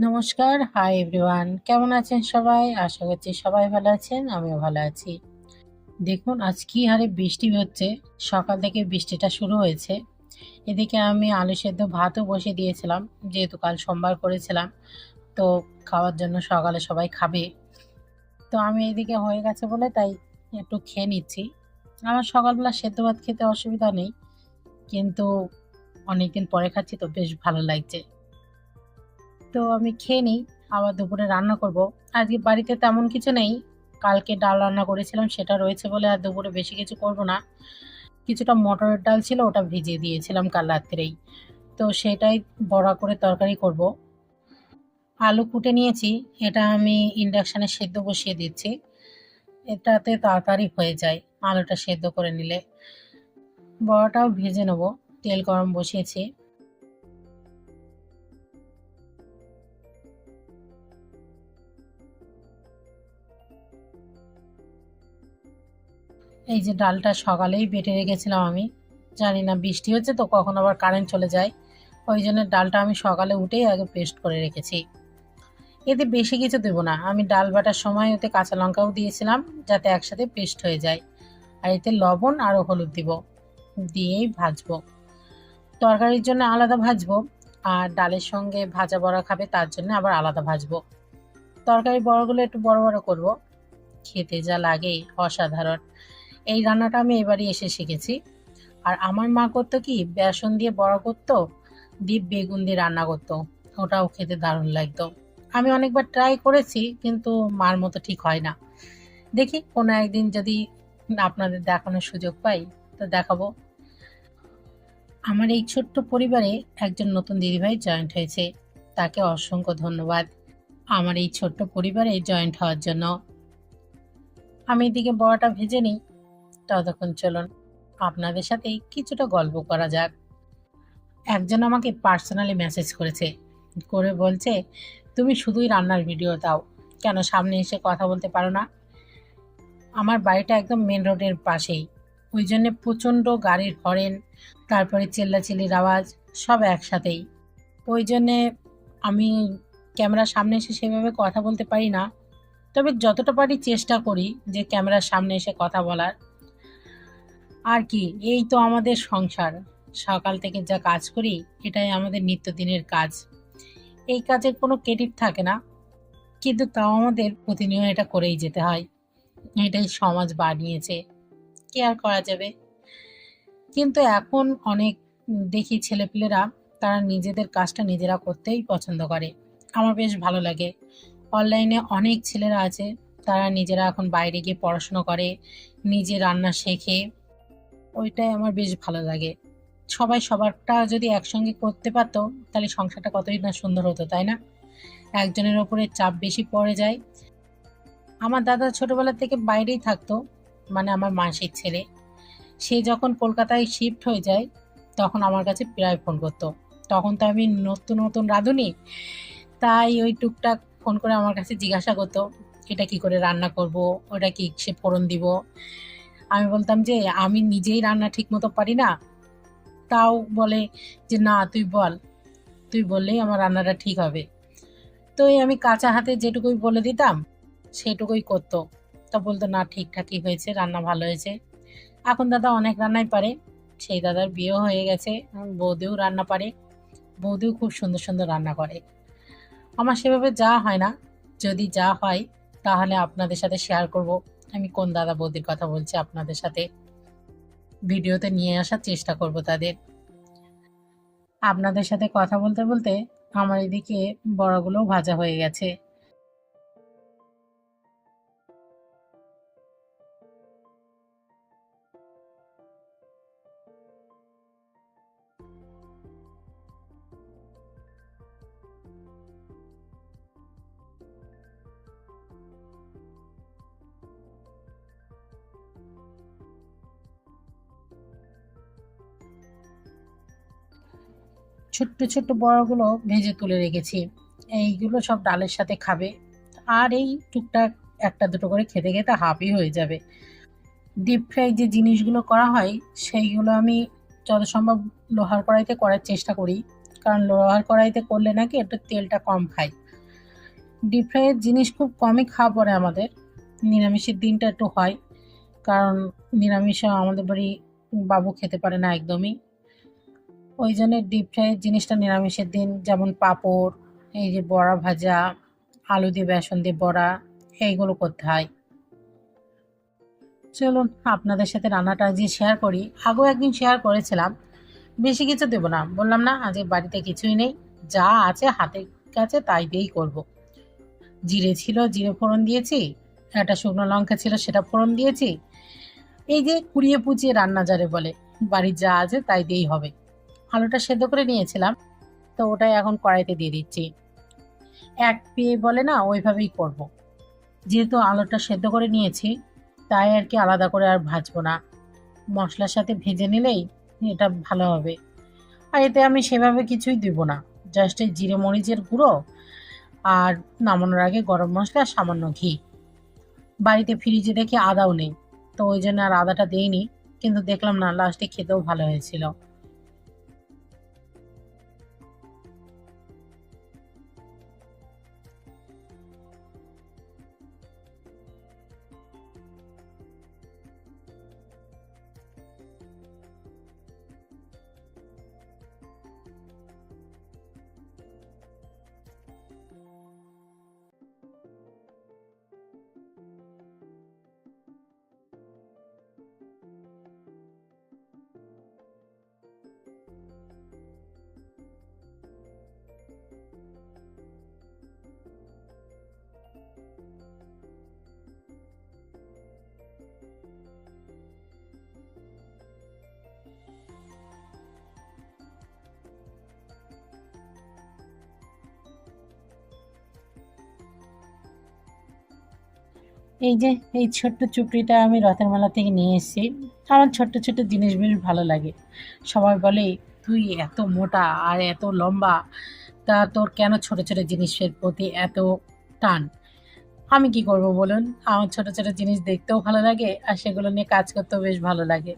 নমস্কার, hi everyone. কেমন আছেন সবাই? আশা করছি সবাই ভালো আছেন, আমিও ভালো আছি। দেখুন আজ কি হারে বৃষ্টি হচ্ছে, সকাল থেকে বৃষ্টিটা শুরু হয়েছে। এদিকে আমি আলু সেদ্ধ ভাতও বসিয়ে দিয়েছিলাম, যেহেতু কাল সোমবার করেছিলাম, তো খাওয়ার জন্য সকালে সবাই খাবে। তো আমি এদিকে হয়ে গেছে বলে তাই একটু খেয়ে নিচ্ছি। আমার সকালবেলা সেদ্ধ ভাত খেতে অসুবিধা নেই, কিন্তু অনেকদিন পরে খাচ্ছি তো বেশ ভালো লাগছে। তো আমি খেয়ে নিই, আবার দুপুরে রান্না করব। আজকে বাড়িতে তেমন কিছু নেই, কালকে ডাল রান্না করেছিলাম সেটা রয়েছে বলে আর দুপুরে বেশি কিছু করব না। কিছুটা মটরের ডাল ছিল, ওটা ভিজিয়ে দিয়েছিলাম কাল রাত্রেই, তো সেটাই বড়া করে তরকারি করব। আলু কুটে নিয়েছি, এটা আমি ইন্ডাকশানে সেদ্ধ বসিয়ে দিচ্ছি, এটাতে তাড়াতাড়ি হয়ে যায় আলুটা সেদ্ধ করে নিলে। বড়াটাও ভেজে নেব, তেল গরম বসিয়েছি। এই যে ডালটা সকালেই বেটে রেখেছিলাম আমি, জানি না বৃষ্টি হচ্ছে তো কখন আবার কারেন্ট চলে যায়, ওই জন্য ডালটা আমি সকালে উঠেই আগে পেস্ট করে রেখেছি। এতে বেশি কিছু দেবো না, আমি ডাল বাটার সময় ওতে কাঁচা লঙ্কাও দিয়েছিলাম যাতে একসাথে পেস্ট হয়ে যায়। আর এতে লবণ আর হলুদ দিব, দিয়েই ভাজবো। তরকারির জন্য আলাদা ভাজবো, আর ডালের সঙ্গে ভাজা বড়া খাবে তার জন্য আবার আলাদা ভাজবো। তরকারির বড়াগুলো একটু বড় বড় করব, খেতে যা লাগে অসাধারণ। এই রান্নাটা আমি এবারই এসে শিখেছি। আর আমার মা করতো কি, বেসন দিয়ে বড়া করতো, দিয়ে বেগুন দিয়ে রান্না করতো, ওটাও খেতে দারুণ লাগতো। আমি অনেকবার ট্রাই করেছি, কিন্তু মার মতো ঠিক হয় না। দেখি কোনো একদিন যদি আপনাদের দেখানোর সুযোগ পাই তো দেখাবো। আমার এই ছোট্ট পরিবারে একজন নতুন দিদিভাই জয়েন্ট হয়েছে, তাকে অসংখ্য ধন্যবাদ আমার এই ছোট্ট পরিবারে জয়েন্ট হওয়ার জন্য। আমি এদিকে বড়াটা ভেজে নিই, ততক্ষণ চলুন আপনাদের সাথে কিছুটা গল্প করা যাক। একজন আমাকে পার্সোনালি মেসেজ করেছে, করে বলছে, তুমি শুধুই রান্নার ভিডিও দাও, কেন সামনে এসে কথা বলতে পারো না? আমার বাড়িটা একদম মেন রোডের পাশেই, ওই জন্যে প্রচণ্ড গাড়ির হরেন, তারপরে চিল্লাচিল্লির আওয়াজ, সব একসাথেই। ওই জন্যে আমি ক্যামেরার সামনে এসে সেভাবে কথা বলতে পারি না, তবে যতটা পারি চেষ্টা করি যে ক্যামেরার সামনে এসে কথা বলার। আর কি, এই তো আমাদের সংসার, সকাল থেকে যা কাজ করি এটাই আমাদের নিত্যদিনের কাজ। এই কাজের কোনো ক্রেডিট থাকে না, কিন্তু তাও আমাদের প্রতিনিয়ত এটা করেই যেতে হয়, এটাই সমাজ বানিয়েছে, কি আর করা যাবে। কিন্তু এখন অনেক দেখি ছেলেপিলেরা, তারা নিজেদের কাজটা নিজেরা করতেই পছন্দ করে, আমার বেশ ভালো লাগে। অনলাইনে অনেক ছেলেরা আছে, তারা নিজেরা এখন বাইরে গিয়ে পড়াশুনো করে, নিজে রান্না শেখে, ওইটাই আমার বেশ ভালো লাগে। সবাই সবারটা যদি একসঙ্গে করতে পারতো তাহলে সংসারটা কতই না সুন্দর হতো, তাই না? একজনের ওপরে চাপ বেশি পড়ে যায়। আমার দাদা ছোটবেলা থেকে বাইরেই থাকতো, মানে আমার মাসির ছেলে, সে যখন কলকাতায় শিফট হয়ে যায় তখন আমার কাছে প্রায় ফোন করতো। তখন তো আমি নতুন নতুন রাঁধুনি, তাই ওই টুকটাক ফোন করে আমার কাছে জিজ্ঞাসা করতো, এটা কি করে রান্না করব, ওটা কি সে ফোড়ন দিব। আমি বলতাম যে আমি নিজেই রান্না ঠিক মতো পারি না, তাও বলে যে না তুই বল, তুই বললেই আমার রান্নাটা ঠিক হবে। তো এই আমি কাঁচা হাতে যেটুকুই বলে দিতাম সেটুকুই করতো, তা বলতো না ঠিকঠাকই হয়েছে, রান্না ভালো হয়েছে। এখন দাদা অনেক রান্নাই পারে, সেই দাদার বিয়েও হয়ে গেছে, বৌদিও রান্না পারে, বৌদিও খুব সুন্দর সুন্দর রান্না করে। আমার সেভাবে যাওয়া হয় না, যদি যা হয় তাহলে আপনাদের সাথে শেয়ার করব, আমি কোন দাদা বৌদির কথা বলছি আপনাদের সাথে ভিডিওতে নিয়ে আসার চেষ্টা করব তাদের। আপনাদের সাথে কথা বলতে বলতে আমার এদিকে বড়াগুলোও ভাজা হয়ে গেছে। ছোট্ট ছোট্ট বড়াগুলো ভেজে তুলে রেখেছি, এইগুলো সব ডালের সাথে খাবে, আর এই টুকটাক একটা দুটো করে খেতে খেতে হাফই হয়ে যাবে। ডিপ ফ্রাই যে জিনিসগুলো করা হয় সেইগুলো আমি যত সম্ভব লোহার কড়াইতে করার চেষ্টা করি, কারণ লোহার কড়াইতে করলে নাকি একটু তেলটা কম খায়, ডিপ ফ্রাইয়ের জিনিস খুব কমই খাওয়া পড়ে আমাদের। নিরামিষের দিনটা একটু হয়, কারণ নিরামিষও আমাদের বাড়ি বাবু খেতে পারে না একদমই। ওই জন্য ডিপ ফ্রাইয়ের জিনিসটা নিরামিষের দিন, যেমন পাঁপড়, এই যে বড়া ভাজা, আলু দিয়ে বেসন দিয়ে বড়া, এইগুলো করতে হয়। চলুন আপনাদের সাথে রান্নাটা আজকে শেয়ার করি। আগেও একদিন শেয়ার করেছিলাম। বেশি কিছু দেবো না, বললাম না আজকে বাড়িতে কিছুই নেই, যা আছে হাতের কাছে তাই দিয়েই করব। জিরে ছিল, জিরে ফোড়ন দিয়েছি, একটা শুকনো লঙ্কা ছিল, সেটা ফোড়ন দিয়েছি। এই যে কুড়িয়ে পুচিয়ে রান্না যারে বলে, বাড়ির যা আছে তাই দিয়েই হবে। আলুটা সেদ্ধ করে নিয়েছিলাম, তো ওটাই এখন কড়াইতে দিয়ে দিচ্ছি। এক পেয়ে বলে না, ওইভাবেই করব। যেহেতু আলুটা সেদ্ধ করে নিয়েছি, তাই আর কি আলাদা করে আর ভাজবো না, মশলার সাথে ভেজে নিলেই এটা ভালো হবে। আর এতে আমি সেভাবে কিছুই দিব না, জাস্ট এই জিরে মরিচের গুঁড়ো আর নামানোর আগে গরম মশলা আর সামান্য ঘি। বাড়িতে ফ্রিজে দেখি আদাও নেই, তো ওই জন্য আর আদাটা দেইনি, কিন্তু দেখলাম না লাস্টে খেতেও ভালো হয়েছিল। এই যে এই ছোট্ট চুপড়িটা আমি রথের মেলা থেকে নিয়ে এসেছি। আমার ছোট্ট ছোট্ট জিনিস বেশ ভালো লাগে। সবাই বলে, তুই এত মোটা আর এত লম্বা, তা তোর কেন ছোট ছোট জিনিসের প্রতি এত টান? আমি কি করব বলুন, আমার ছোট ছোট জিনিস দেখতেও ভালো লাগে, আর সেগুলো নিয়ে কাজ করতেও বেশ ভালো লাগে।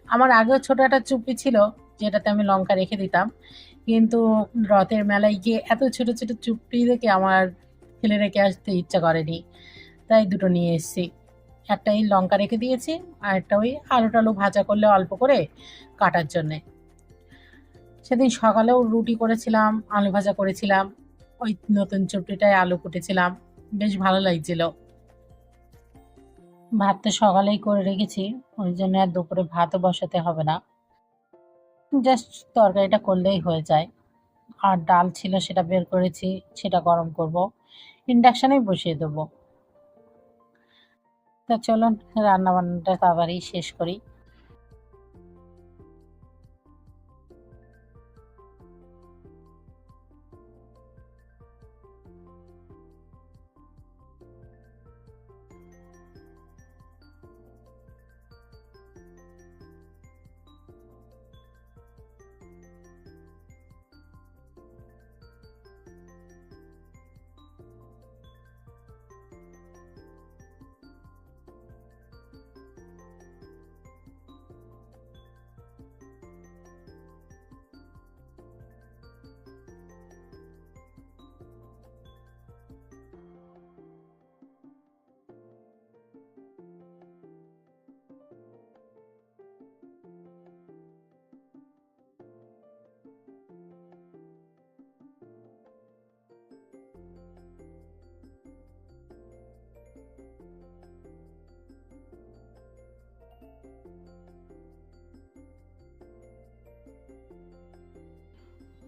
আমার আগেও ছোট একটা চুপড়ি ছিল, যেটাতে আমি লঙ্কা রেখে দিতাম, কিন্তু রথের মেলায় গিয়ে এত ছোট ছোট চুপড়ি দেখে আমার ফেলে রেখে আসতে ইচ্ছা করেনি, তাই দুটো নিয়ে এসেছি। একটা এই লঙ্কা রেখে দিয়েছি, আর একটা ওই আলু টালু ভাজা করলে অল্প করে কাটার জন্যে। সেদিন সকালেও রুটি করেছিলাম, আলু ভাজা করেছিলাম, ওই নতুন চুপড়িটায় আলু কুটেছিলাম, বেশ ভালো লাগছিল। ভাত তো সকালেই করে রেখেছি, ওই জন্য আর দুপুরে ভাতও বসাতে হবে না, জাস্ট তরকারিটা করলেই হয়ে যায়। আর ডাল ছিল, সেটা বের করেছি, সেটা গরম করব, ইন্ডাকশনেই বসিয়ে দেবো। তা চলুন রান্না বান্নাটা তাড়াতাড়ি শেষ করি।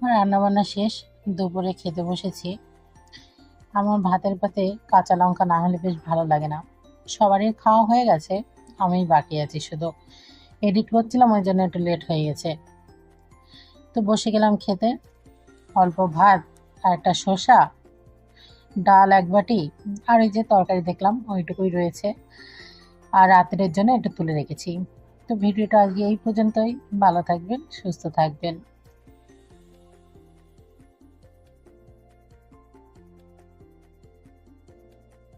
রান্না বান্না শেষ, দুপুরে খেতে বসেছি। আমার ভাতের পাতে কাঁচা লঙ্কা না হলে বেশ ভালো লাগে না। সবারই খাওয়া হয়ে গেছে, আমিই বাকি আছি শুধু। এডিট করছিলাম, ওই জন্য একটু লেট হয়ে গেছে। তো বসে গেলাম খেতে। অল্প ভাত, আর একটা শসা, ডাল এক বাটি, আর এই যে তরকারি দেখলাম ওইটুকুই রয়েছে, আর রাতের জন্য একটু তুলে রেখেছি। তো ভিডিওটা আজকে এই পর্যন্তই। ভালো থাকবেন, সুস্থ থাকবেন।